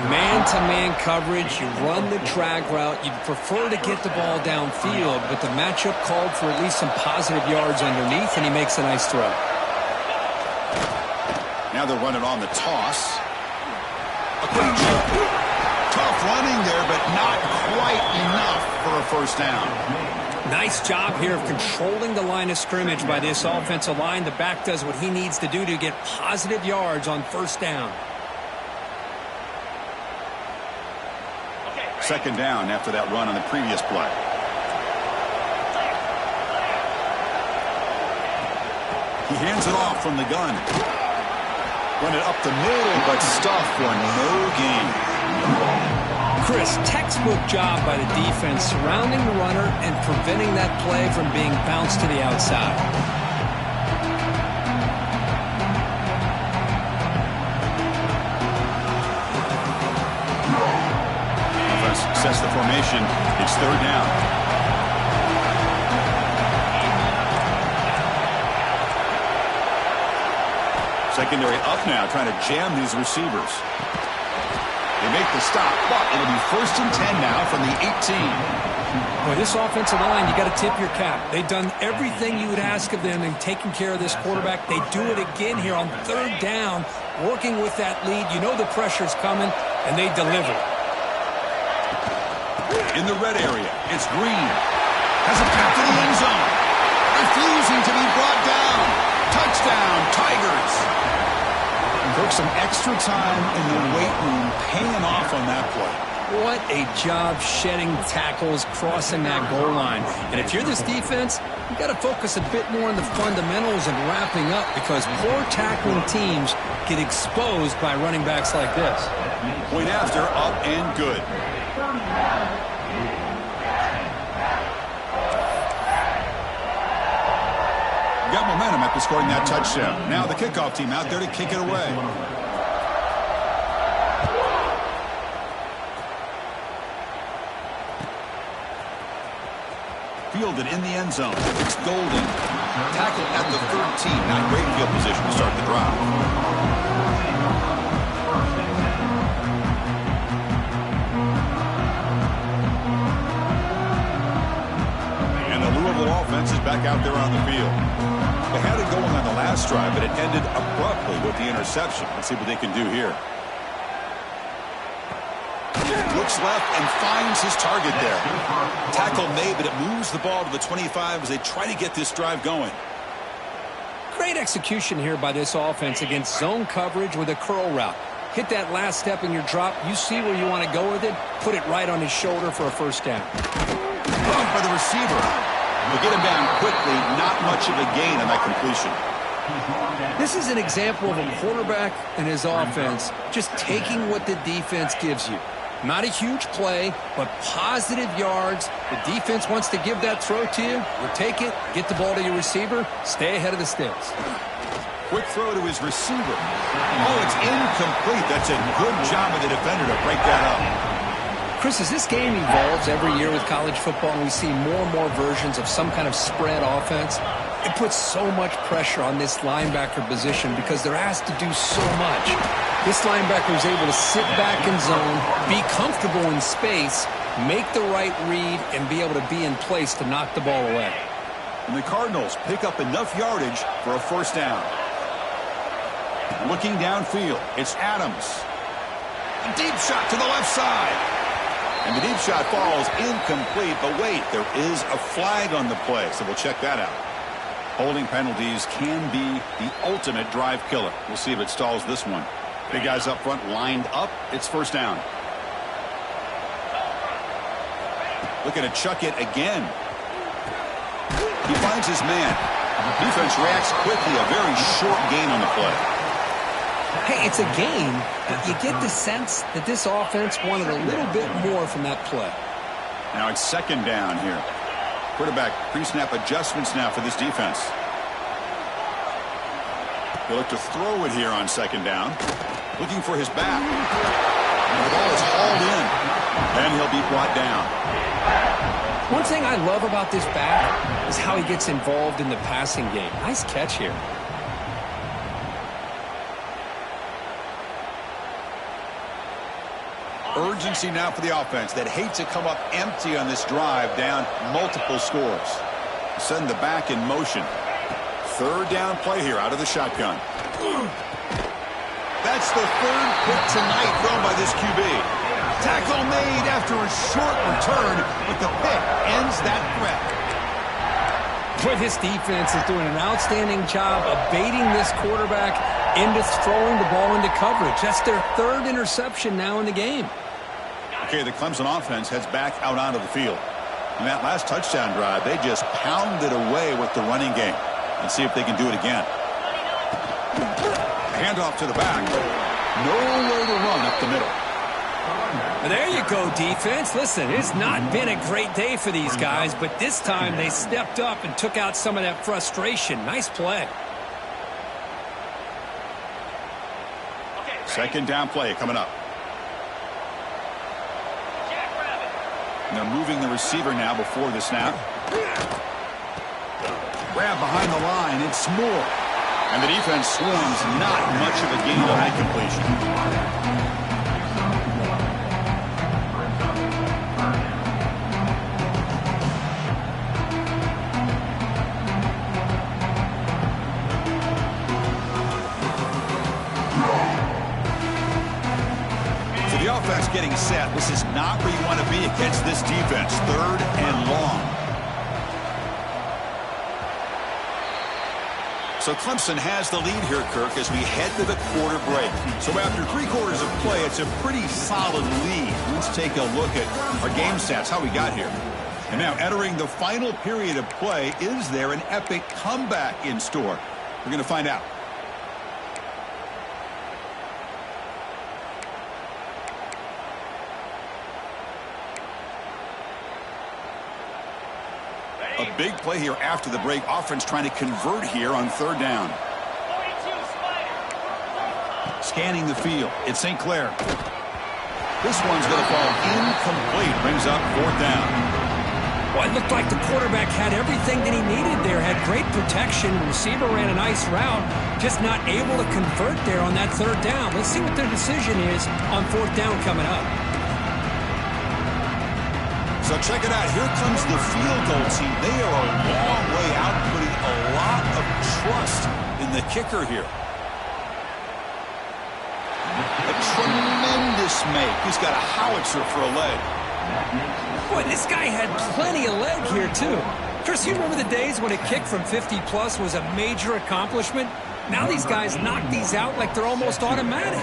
Speaker 2: Man-to-man coverage, you run the drag route. You prefer to get the ball downfield, but the matchup called for at least some positive yards underneath, and he makes a nice throw.
Speaker 1: Now they're running on the toss. A quick jump. Tough running there, but not quite enough for a first down.
Speaker 2: Nice job here of controlling the line of scrimmage by this offensive line. The back does what he needs to do to get positive yards on first down.
Speaker 1: Second down after that run on the previous play. He hands it off from the gun. Run it up the middle, but stuffed for no gain.
Speaker 2: Chris, textbook job by the defense surrounding the runner and preventing that play from being bounced to the outside.
Speaker 1: Sets the formation. It's third down. Secondary up now, trying to jam these receivers. They make the stop, but it'll be 1st and 10 now from the 18.
Speaker 2: Boy, this offensive line, you got to tip your cap. They've done everything you would ask of them in taking care of this quarterback. They do it again here on third down, working with that lead. You know the pressure's coming, and they deliver.
Speaker 1: In the red area, it's Green. Has a path to the end zone. Refusing to be brought down. Touchdown, Tigers. Took some extra time in the weight room paying off on that play.
Speaker 2: What a job shedding tackles, crossing that goal line. And if you're this defense, you got to focus a bit more on the fundamentals and wrapping up, because poor tackling teams get exposed by running backs like this.
Speaker 1: Point after, up and good. Got momentum after scoring that touchdown. Now the kickoff team out there to kick it away. Fielded in the end zone. It's Golden. Tackled at the 13. Not great field position to start the drive. And the Louisville offense is back out there on the field. They had it going on the last drive, but it ended abruptly with the interception. Let's see what they can do here. Looks left and finds his target there. Tackle made, but it moves the ball to the 25 as they try to get this drive going.
Speaker 2: Great execution here by this offense against zone coverage with a curl route. Hit that last step in your drop. You see where you want to go with it. Put it right on his shoulder for a first down.
Speaker 1: Bumped by the receiver. They get him down quickly. Not much of a gain on that completion.
Speaker 2: This is an example of a quarterback and his offense just taking what the defense gives you. Not a huge play, but positive yards. The defense wants to give that throw to you. You take it, get the ball to your receiver, stay ahead of the sticks.
Speaker 1: Quick throw to his receiver. Oh, it's incomplete. That's a good job of the defender to break that up.
Speaker 2: Chris, as this game evolves every year with college football and we see more and more versions of some kind of spread offense, it puts so much pressure on this linebacker position because they're asked to do so much. This linebacker is able to sit back in zone, be comfortable in space, make the right read, and be able to be in place to knock the ball away.
Speaker 1: And the Cardinals pick up enough yardage for a first down. Looking downfield, it's Adams. A deep shot to the left side. And the deep shot falls incomplete, but wait, there is a flag on the play, so we'll check that out. Holding penalties can be the ultimate drive killer. We'll see if it stalls this one. Big guys up front lined up. It's first down. Looking to chuck it again. He finds his man. Defense reacts quickly. A very short gain on the play.
Speaker 2: Hey, it's a gain, but you get the sense that this offense wanted a little bit more from that play.
Speaker 1: Now it's second down here. Quarterback pre-snap adjustments now for this defense. He'll look to throw it here on second down. Looking for his back. And the ball is hauled in. And he'll be brought down.
Speaker 2: One thing I love about this back is how he gets involved in the passing game. Nice catch here.
Speaker 1: Urgency now for the offense that hates to come up empty on this drive, down multiple scores. Send the back in motion. Third down play here out of the shotgun. That's the third pick tonight thrown by this QB. Tackle made after a short return, but the pick ends that threat.
Speaker 2: Boy, this defense is doing an outstanding job of baiting this quarterback into throwing the ball into coverage. That's their third interception now in the game.
Speaker 1: Okay, the Clemson offense heads back out onto the field. In that last touchdown drive, they just pounded away with the running game. Let's see if they can do it again. Handoff to the back. Nowhere to run up the middle.
Speaker 2: There you go, defense. Listen, it's not been a great day for these guys, but this time they stepped up and took out some of that frustration. Nice play.
Speaker 1: Second down play coming up. And they're moving the receiver now before the snap. Grab behind the line. It's Moore. And the defense swarms. Not much of a gain on that completion. So the offense getting set. This is not where you want to be against this defense. Third and long. So So Clemson has the lead here, Kirk, as we head to the quarter break. So after 3 quarters of play, it's a pretty solid lead. Let's take a look at our game stats, how we got here. And now entering the final period of play, is there an epic comeback in store? We're going to find out. A big play here after the break. Offense trying to convert here on 3rd down. Scanning the field. It's St. Clair. This one's going to fall incomplete. Brings up 4th down.
Speaker 2: Well, it looked like the quarterback had everything that he needed there. Had great protection. Receiver ran a nice route. Just not able to convert there on that 3rd down. Let's see what their decision is on 4th down coming up.
Speaker 1: So check it out. Here comes the field goal team. They are a long way out, putting a lot of trust in the kicker here. A tremendous make. He's got a howitzer for a leg.
Speaker 2: Boy, this guy had plenty of leg here, too. Chris, you remember the days when a kick from 50-plus was a major accomplishment? Now these guys knock these out like they're almost automatic.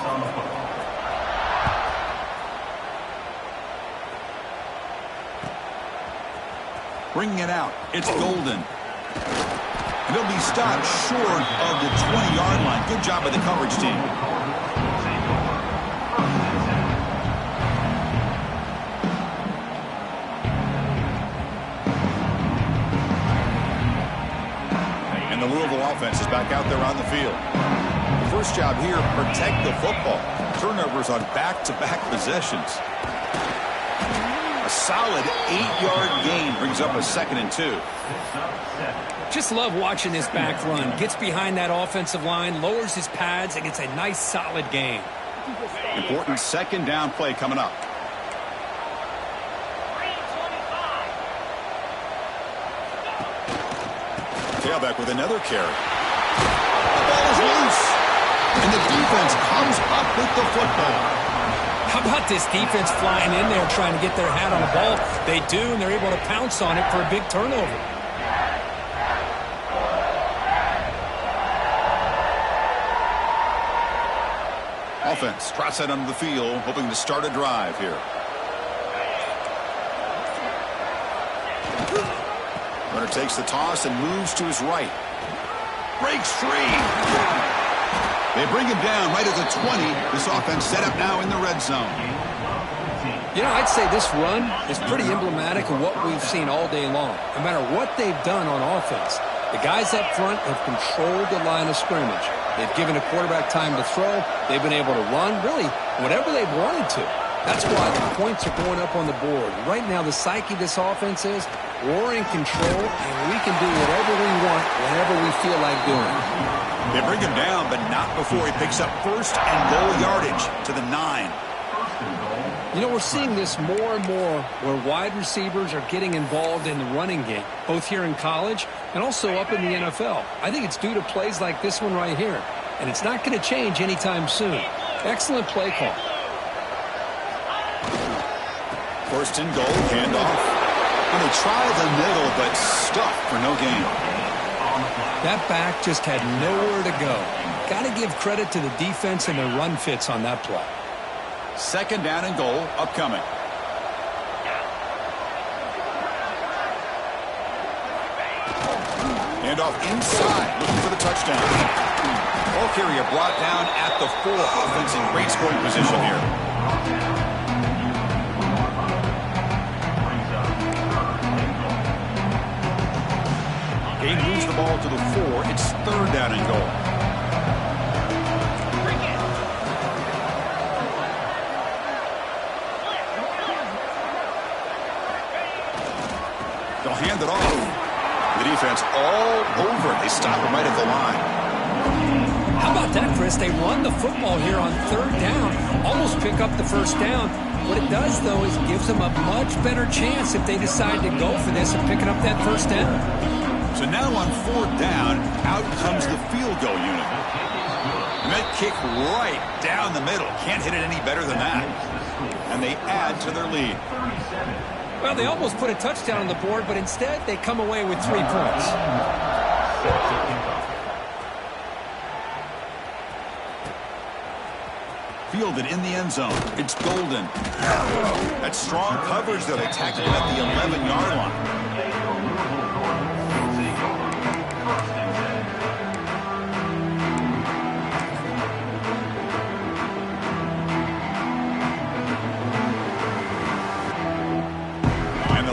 Speaker 1: Bringing it out. It's Golden. And he'll be stopped short of the 20-yard line. Good job by the coverage team. And the Louisville offense is back out there on the field. The first job here, protect the football. Turnovers on back-to-back possessions. A solid 8-yard gain brings up a 2nd and 2.
Speaker 2: Just love watching this back run. Gets behind that offensive line, lowers his pads, and gets a nice solid gain.
Speaker 1: Important 2nd down play coming up. Tailback with another carry. The ball is loose. And the defense comes up with the football.
Speaker 2: How about this defense flying in there trying to get their hat on the ball? They do, and they're able to pounce on it for a big turnover.
Speaker 1: Offense trots that onto the field, hoping to start a drive here. Runner takes the toss and moves to his right. Breaks free. They bring him down right at the 20. This offense set up now in the red zone.
Speaker 2: You know, I'd say this run is pretty emblematic of what we've seen all day long. No matter what they've done on offense, the guys up front have controlled the line of scrimmage. They've given the quarterback time to throw. They've been able to run, really, whatever they've wanted to. That's why the points are going up on the board. Right now, the psyche of this offense is we're in control, and we can do whatever we want whenever we feel like doing.
Speaker 1: They bring him down, but not before he picks up 1st and goal yardage to the 9.
Speaker 2: You know, we're seeing this more and more where wide receivers are getting involved in the running game, both here in college and also up in the NFL. I think it's due to plays like this one right here, and it's not going to change anytime soon. Excellent play call.
Speaker 1: 1st and goal, handoff. And they try the middle, but stuffed for no gain.
Speaker 2: That back just had nowhere to go. Got to give credit to the defense and their run fits on that play.
Speaker 1: 2nd down and goal upcoming. Handoff inside, looking for the touchdown. Ball carrier brought down at the 4. Offense in great scoring position here. He moves the ball to the 4. It's 3rd down and goal. They'll hand it off. The defense all over it. They stop him right at the line.
Speaker 2: How about that, Chris? They run the football here on 3rd down. Almost pick up the 1st down. What it does, though, is gives them a much better chance if they decide to go for this and picking up that 1st down.
Speaker 1: So now on 4th down, out comes the field goal unit. And that kick right down the middle. Can't hit it any better than that. And they add to their lead.
Speaker 2: Well, they almost put a touchdown on the board, but instead they come away with 3 points.
Speaker 1: fielded in the end zone. It's Golden. That's strong coverage there. They tackled him at the 11-yard line.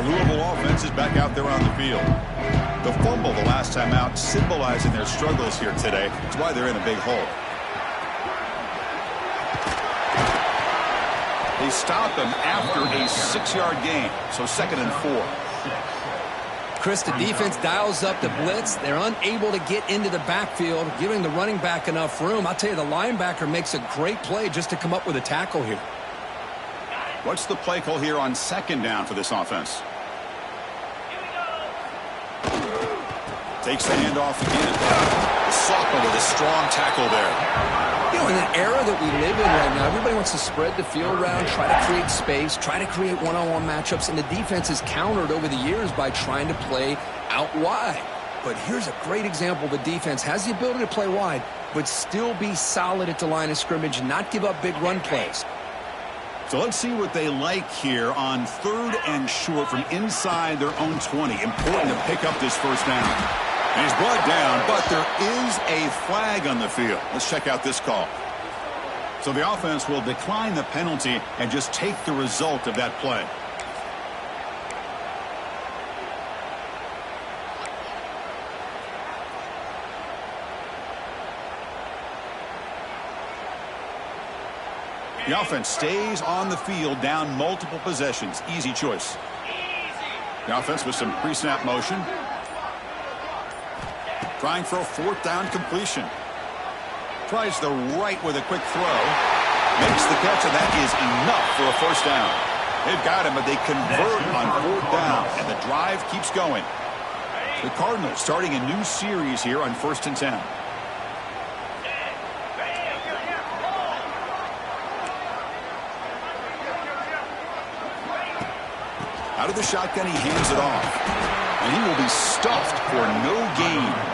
Speaker 1: Louisville offense is back out there on the field. The fumble the last time out symbolizing their struggles here today. That's why they're in a big hole. They stop him after a 6-yard gain, so 2nd and 4.
Speaker 2: Chris, the defense dials up the blitz. They're unable to get into the backfield, giving the running back enough room. I'll tell you, the linebacker makes a great play just to come up with a tackle here.
Speaker 1: What's the play call here on 2nd down for this offense? Takes the handoff again. The sophomore with a strong tackle there.
Speaker 2: You know, in an era that we live in right now, everybody wants to spread the field around, try to create space, try to create one-on-one matchups, and the defense is countered over the years by trying to play out wide. But here's a great example. The defense has the ability to play wide, but still be solid at the line of scrimmage, not give up big run plays.
Speaker 1: So let's see what they like here on 3rd and short from inside their own 20. Important to pick up this first down. And he's brought down, but there is a flag on the field. Let's check out this call. So the offense will decline the penalty and just take the result of that play. The offense stays on the field down multiple possessions. Easy choice. The offense with some pre-snap motion. Trying for a 4th down completion. Tries the right with a quick throw. Makes the catch, and that is enough for a 1st down. They've got him, but they convert on 4th down, and the drive keeps going. The Cardinals starting a new series here on 1st and 10. Out of the shotgun, he hands it off. And he will be stuffed for no gain.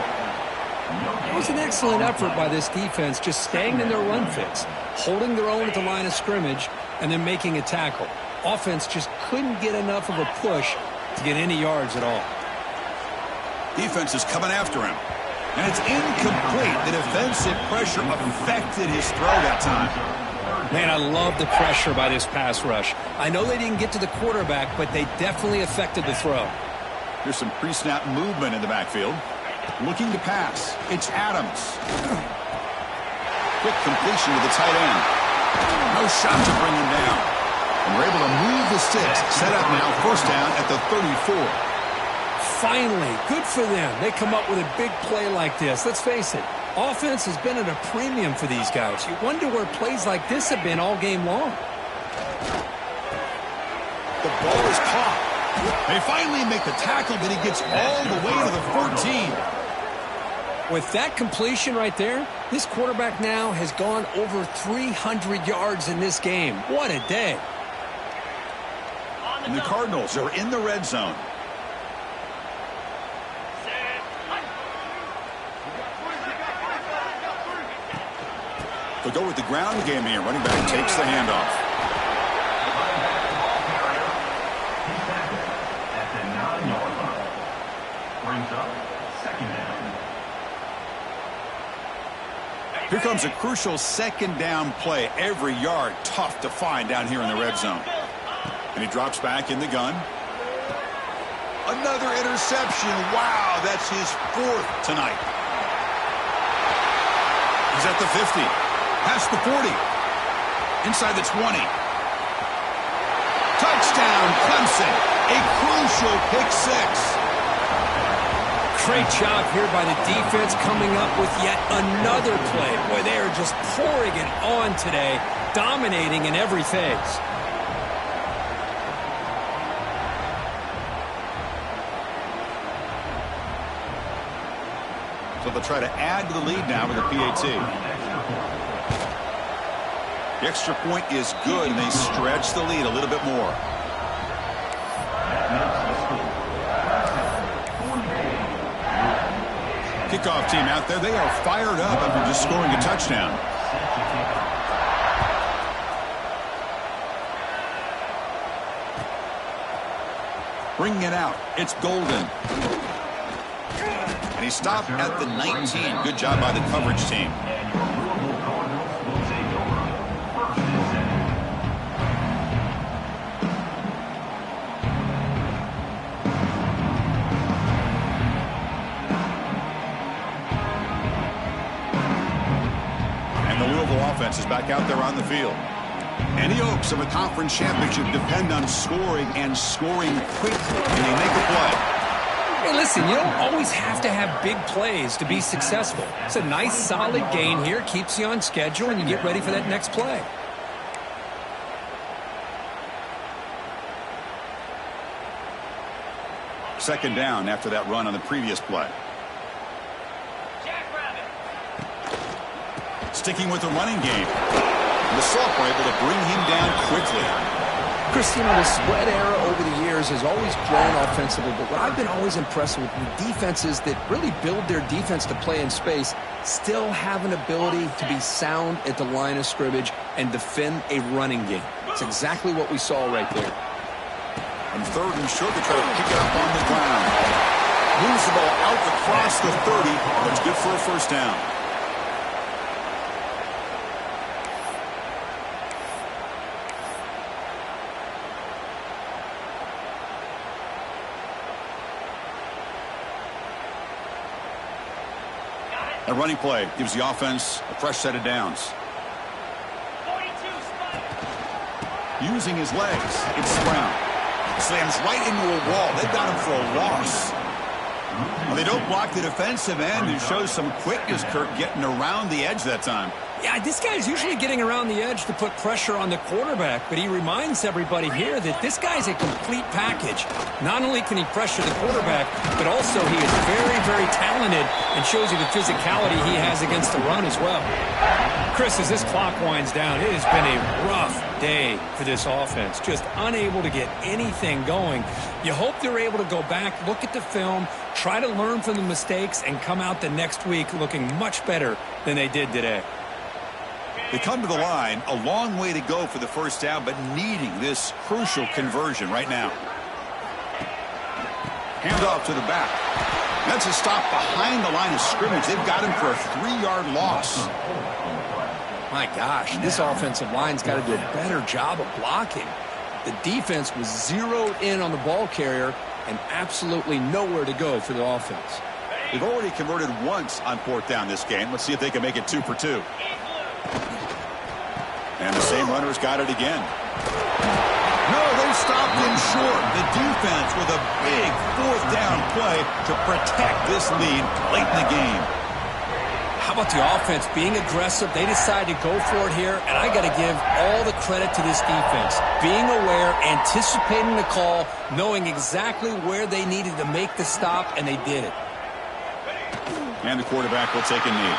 Speaker 2: It was an excellent effort by this defense, just staying in their run fits, holding their own at the line of scrimmage, and then making a tackle. Offense just couldn't get enough of a push to get any yards at all.
Speaker 1: Defense is coming after him. And it's incomplete. The defensive pressure affected his throw that time.
Speaker 2: Man, I love the pressure by this pass rush. I know they didn't get to the quarterback, but they definitely affected the throw.
Speaker 1: There's some pre-snap movement in the backfield. Looking to pass. It's Adams. Quick completion to the tight end. No shot to bring him down. And we're able to move the sticks. Set up now, 1st down at the 34.
Speaker 2: Finally, good for them. They come up with a big play like this. Let's face it, offense has been at a premium for these guys. You wonder where plays like this have been all game long.
Speaker 1: The ball is caught. They finally make the tackle, but he gets all the way to the 14.
Speaker 2: With that completion right there, this quarterback now has gone over 300 yards in this game. What a day.
Speaker 1: And the Cardinals are in the red zone. They'll go with the ground game here. Running back takes the handoff. Here comes a crucial 2nd down play. Every yard tough to find down here in the red zone. And he drops back in the gun. Another interception. Wow, that's his 4th tonight. He's at the 50. Past the 40. Inside the 20. Touchdown, Clemson. A crucial pick 6.
Speaker 2: Great job here by the defense coming up with yet another play. Boy, they are just pouring it on today, dominating in every phase.
Speaker 1: So they'll try to add to the lead now with a PAT. The extra point is good, and they stretch the lead a little bit more. Kickoff team out there. They are fired up after just scoring a touchdown. Bringing it out. It's Golden. And he stopped at the 19. Good job by the coverage team. And the Louisville offense is back out there on the field. Any hopes of a conference championship depend on scoring and scoring quickly. Can they make a play?
Speaker 2: Hey, listen, you don't always have to have big plays to be successful. It's a nice, solid gain here. Keeps you on schedule, and you get ready for that next play.
Speaker 1: Second down after that run on the previous play. Sticking with the running game. The Salt were able to bring him down quickly.
Speaker 2: Chris, you know, the spread era over the years has always grown offensively, but what I've been always impressed with defenses that really build their defense to play in space still have an ability to be sound at the line of scrimmage and defend a running game. It's exactly what we saw right there.
Speaker 1: And third and short, they try to pick it up on the ground. Moves the ball out across the 30, but it's good for a first down. A running play gives the offense a fresh set of downs. Using his legs, it's Brown. Slams right into a wall. They've got him for a loss. Well, they don't block the defensive end and show some quickness, Kirk, getting around the edge that time.
Speaker 2: Yeah, this guy's usually getting around the edge to put pressure on the quarterback, but he reminds everybody here that this guy's a complete package. Not only can he pressure the quarterback, but also he is very, very talented and shows you the physicality he has against the run as well. Chris, as this clock winds down, it has been a rough day for this offense. Just unable to get anything going. You hope they're able to go back, look at the film, try to learn from the mistakes, and come out the next week looking much better than they did today.
Speaker 1: They come to the line, a long way to go for the first down, but needing this crucial conversion right now. Handoff to the back. That's a stop behind the line of scrimmage. They've got him for a 3-yard loss.
Speaker 2: My gosh, this offensive line's got to do a better job of blocking. The defense was zeroed in on the ball carrier and absolutely nowhere to go for the offense.
Speaker 1: They've already converted once on fourth down this game. Let's see if they can make it 2 for 2. And the same runner's got it again. No, they stopped him short. The defense with a big fourth down play to protect this lead late in the game.
Speaker 2: How about the offense being aggressive? They decided to go for it here, and I got to give all the credit to this defense. Being aware, anticipating the call, knowing exactly where they needed to make the stop, and they did it.
Speaker 1: And the quarterback will take a knee.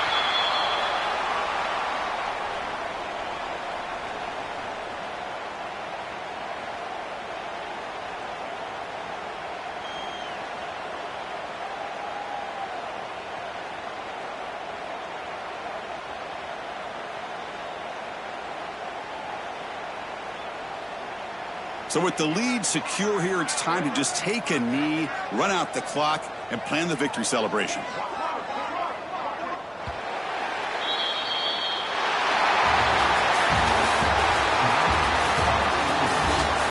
Speaker 1: So with the lead secure here, it's time to just take a knee, run out the clock, and plan the victory celebration.